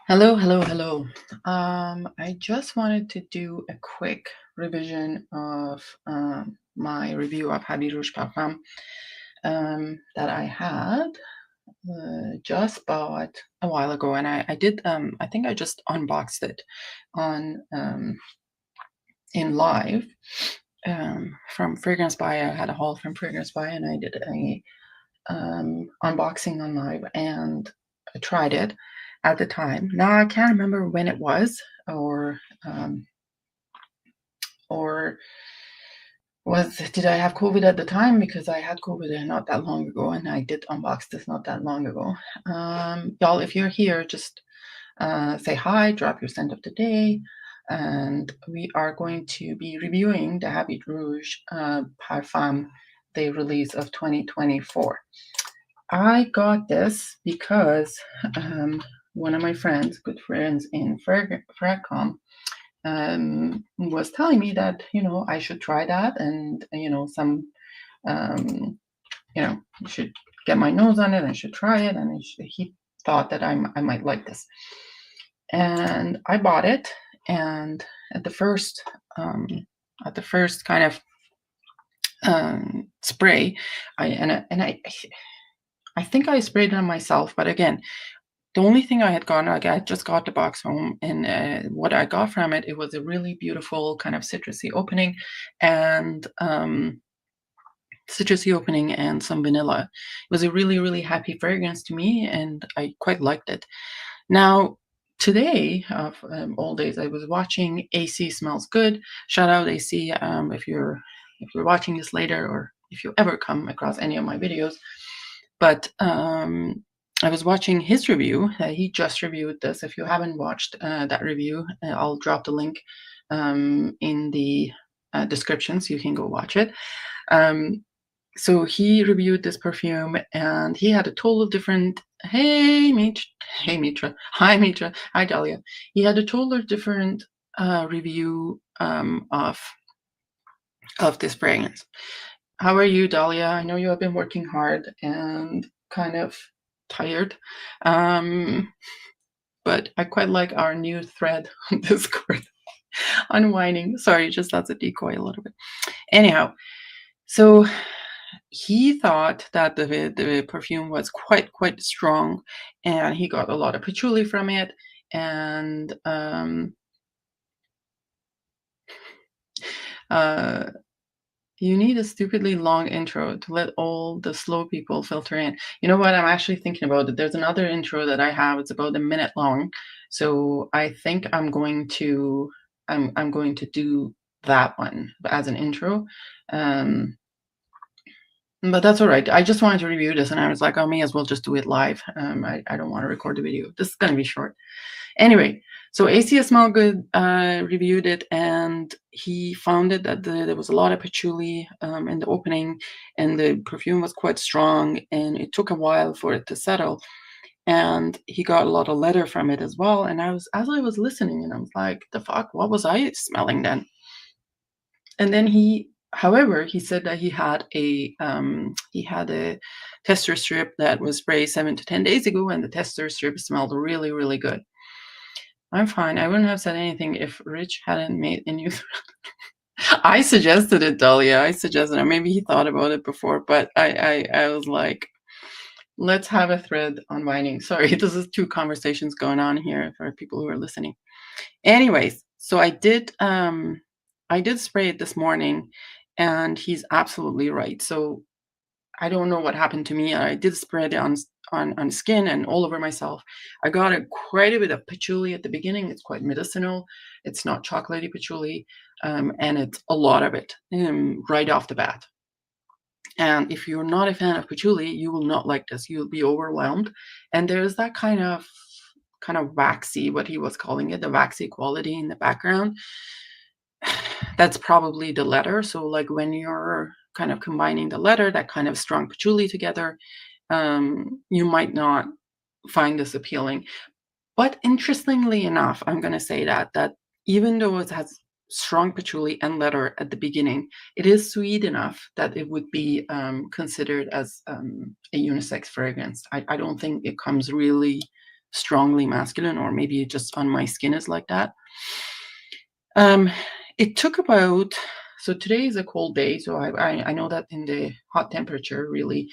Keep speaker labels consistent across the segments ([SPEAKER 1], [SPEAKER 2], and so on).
[SPEAKER 1] Hello, hello, hello. I just wanted to do a quick revision of my review of Habit Rouge Parfum that I had just bought a while ago, and I did. I think I just unboxed it on in live from Fragrance Buy. I had a haul from Fragrance Buy, and I did a unboxing on live, and I tried it at the time. Now I can't remember when it was, or um, or did I have COVID at the time? Because I had COVID not that long ago, and I did unbox this not that long ago. Y'all, if you're here, just say hi, drop your scent of the day, and we are going to be reviewing the Habit Rouge Parfum, the release of 2024. I got this because one of my friends, good friends in Fragcom, was telling me that I should try that, and um, you should get my nose on it. I should try it, and he thought that I might like this, and I bought it. And at the first kind of spray, I think I sprayed it on myself, but again, the only thing I had gotten, like I just got the box home, and what I got from it, it was a really beautiful kind of citrusy opening, and some vanilla. It was a really, really happy fragrance to me, and I quite liked it. Now, today, of all days, I was watching AC Smells Good. Shout out AC if you're watching this later, or if you ever come across any of my videos. But I was watching his review. He just reviewed this. If you haven't watched that review, I'll drop the link in the description so you can go watch it. So he reviewed this perfume, and he had a total of different. Hey Mitra, hi Mitra, hi Dahlia. He had a total of different review of this fragrance. How are you, Dahlia? I know you have been working hard and kind of tired, but I quite like our new thread on Discord. Unwinding. Sorry, just that's a decoy a little bit. Anyhow, so he thought that the perfume was quite strong, and he got a lot of patchouli from it, and you need a stupidly long intro to let all the slow people filter in. You know what? I'm actually thinking about it. There's another intro that I have. It's about a minute long, so I think I'm going to do that one as an intro. But that's all right. I just wanted to review this, and I was like, I may as well just do it live. I don't want to record the video. This is going to be short. Anyway, so AC Smell Good reviewed it, and he found it that there was a lot of patchouli in the opening, and the perfume was quite strong, and it took a while for it to settle. And he got a lot of leather from it as well. And as I was listening, and I was like, the fuck, what was I smelling then? And then however, he said that he had a tester strip that was sprayed 7 to 10 days ago, and the tester strip smelled really, really good. I'm fine. I wouldn't have said anything if Rich hadn't made a new thread. I suggested it, Dahlia. I suggested it. Maybe he thought about it before, but I was like, let's have a thread on whining. Sorry, this is two conversations going on here for people who are listening. Anyways, so I did spray it this morning, and he's absolutely right. So I don't know what happened to me. I did spray it on skin and all over myself. I got quite a bit of patchouli at the beginning. It's quite medicinal. It's not chocolatey patchouli, and it's a lot of it right off the bat. And if you're not a fan of patchouli, you will not like this. You'll be overwhelmed. And there's that kind of waxy, what he was calling it, the waxy quality in the background. That's probably the leather. So like when you're kind of combining the leather, that kind of strong patchouli together, you might not find this appealing. But interestingly enough, I'm going to say that even though it has strong patchouli and leather at the beginning, it is sweet enough that it would be considered as a unisex fragrance. I don't think it comes really strongly masculine, or maybe just on my skin is like that. Um, it took about so today is a cold day, so I know that in the hot temperature, really,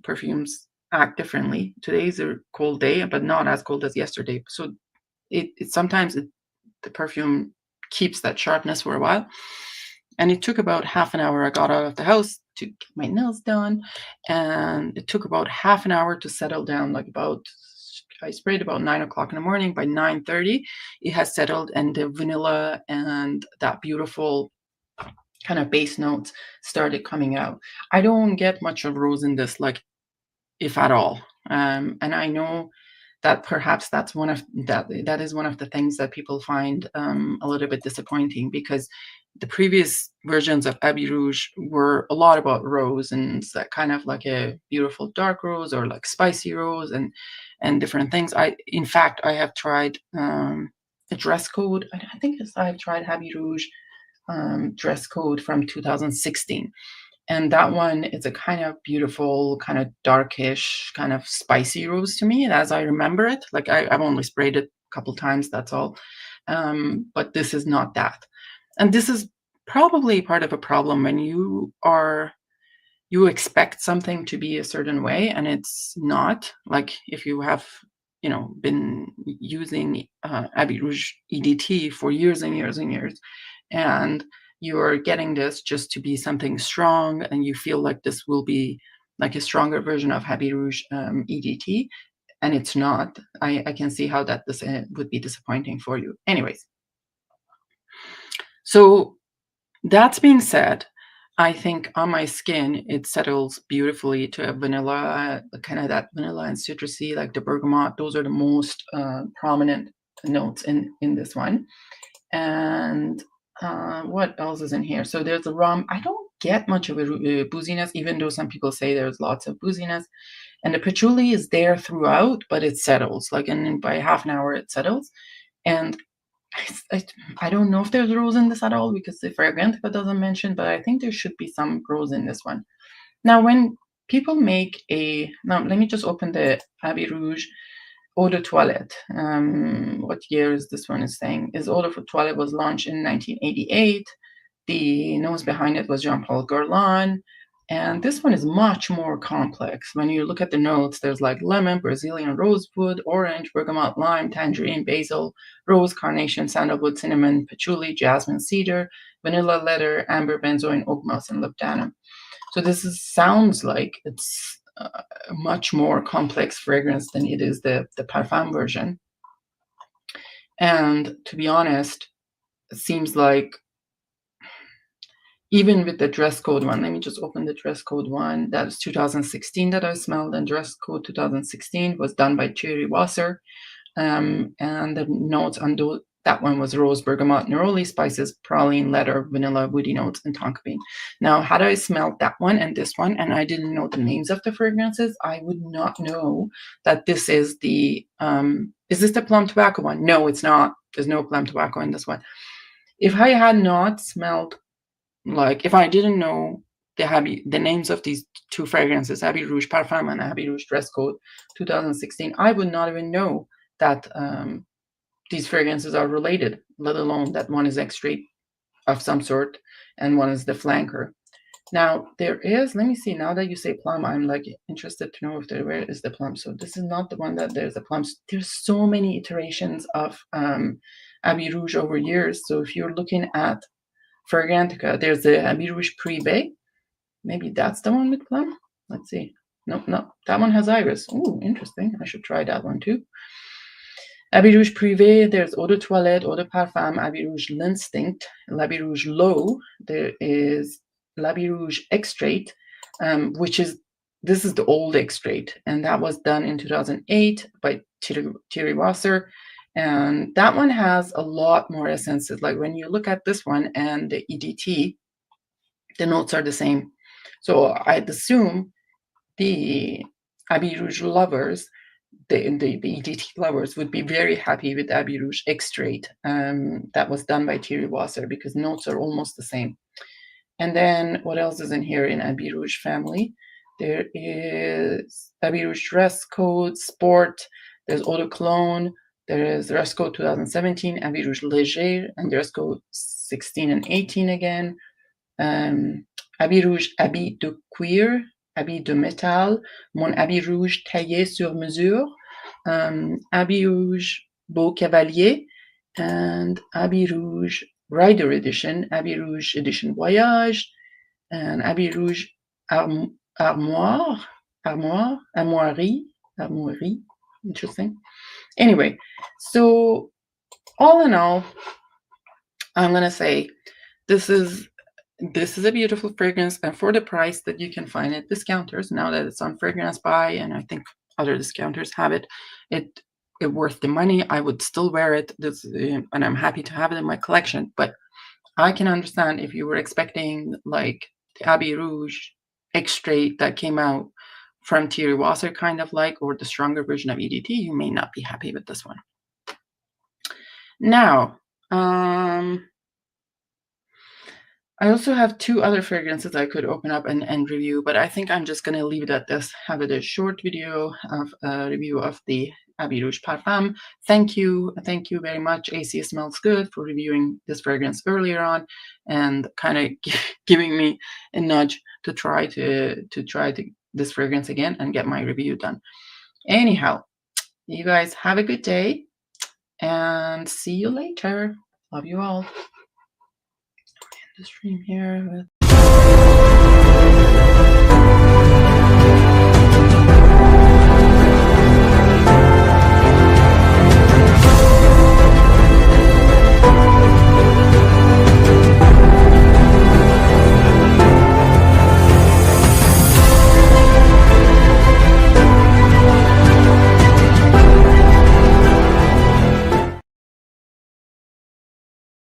[SPEAKER 1] perfumes act differently. Today is a cold day, but not as cold as yesterday. So it sometimes the perfume keeps that sharpness for a while. And it took about half an hour. I got out of the house to get my nails done, and it took about half an hour to settle down. Like about, I sprayed about 9 o'clock in the morning. By 9:30, it has settled, and the vanilla and that beautiful kind of base notes started coming out. I don't get much of rose in this, like if at all. And I know that perhaps that is one of the things that people find a little bit disappointing, because the previous versions of Abbey Rouge were a lot about rose, and it's that kind of like a beautiful dark rose or like spicy rose and different things. In fact, I have tried a dress code. I think I've tried Abbey Rouge dress code from 2016. And that one is a kind of beautiful, kind of darkish, kind of spicy rose to me, as I remember it. Like I've only sprayed it a couple times, that's all. But this is not that. And this is probably part of a problem when you expect something to be a certain way and it's not. Like if you have, been using Abbey Rouge EDT for years and years and years, and you're getting this just to be something strong, and you feel like this will be like a stronger version of Abbey Rouge EDT, and it's not. I can see how that this would be disappointing for you. Anyways, so that's being said, I think on my skin it settles beautifully to a vanilla, kind of that vanilla and citrusy, like the bergamot. Those are the most prominent notes in this one. And what else is in here? So there's a rum. I don't get much of a booziness, even though some people say there's lots of booziness. And the patchouli is there throughout, but it settles. Like by half an hour, it settles. And I, I don't know if there's rose in this at all, because the Fragrantica doesn't mention, but I think there should be some rose in this one. Now, when people make now let me just open the Abbey Rouge Eau de Toilette. What year is this one is saying? Is Eau de Toilette was launched in 1988. The nose behind it was Jean-Paul Guerlain. And this one is much more complex. When you look at the notes, there's like lemon, Brazilian rosewood, orange, bergamot, lime, tangerine, basil, rose, carnation, sandalwood, cinnamon, patchouli, jasmine, cedar, vanilla, leather, amber, benzoin, oak moss, and labdanum. So sounds like it's a much more complex fragrance than it is the Parfum version. And to be honest, it seems like even with the dress code one, let me just open the dress code one. That was 2016 that I smelled, and dress code 2016 was done by Thierry Wasser. And the notes on that one was rose, bergamot, neroli, spices, praline, leather, vanilla, woody notes, and tonka bean. Now, had I smelled that one and this one, and I didn't know the names of the fragrances, I would not know that this is is this the plum tobacco one? No, it's not. There's no plum tobacco in this one. If I had not smelled, like if I didn't know the names of these two fragrances, Abbey Rouge Parfum and Abbey Rouge Dress Code 2016, I would not even know that these fragrances are related, let alone that one is extrait of some sort and one is the flanker. Now there is, let me see, now that you say plum, I'm like interested to know if where is the plum. So this is not the one that there's a plum. There's so many iterations of Abbey Rouge over years. So if you're looking at Fragrantica, there's the Abbey Rouge Privé. Maybe that's the one with plum. Let's see. No, that one has iris. Oh, interesting. I should try that one too. Abbey Rouge Privé, there's Eau de Toilette, Eau de Parfum, Abbey Rouge L'Instinct, L'Abbey Rouge L'Eau. There is L'Abbey Rouge Extrait, this is the old extrait, and that was done in 2008 by Thierry Wasser. And that one has a lot more essences. Like when you look at this one and the EDT, the notes are the same. So I'd assume the Abbey Rouge lovers, the EDT lovers, would be very happy with Abbey Rouge Extrait that was done by Thierry Wasser, because notes are almost the same. And then what else is in here in Abbey Rouge family? There is Abbey Rouge Dress Code, Sport, There's Eau de Cologne. There is Resco 2017, Abbey Rouge Léger, and Resco 16 and 18 again. Habit Rouge, habit de cuir, habit de métal, mon habit rouge taillé sur mesure, habit rouge beau cavalier, and habit rouge rider edition, habit rouge edition voyage, and habit rouge armoire, armoirie, interesting. Anyway, so all in all, I'm gonna say this is a beautiful fragrance, and for the price that you can find at discounters, now that it's on Fragrance Buy, and I think other discounters have it, it worth the money. I would still wear it, and I'm happy to have it in my collection. But I can understand if you were expecting like the Abbey Rouge extrait that came out from Thierry Wasser, kind of like, or the stronger version of EDT, you may not be happy with this one. Now, I also have two other fragrances I could open up and review, but I think I'm just going to leave it at this, have it a short video of a review of the Abbey Rouge Parfum. Thank you very much, AC Smells Good, for reviewing this fragrance earlier on and kind of giving me a nudge to try this fragrance again and get my review done. Anyhow, you guys have a good day and see you later. Love you all. The stream here with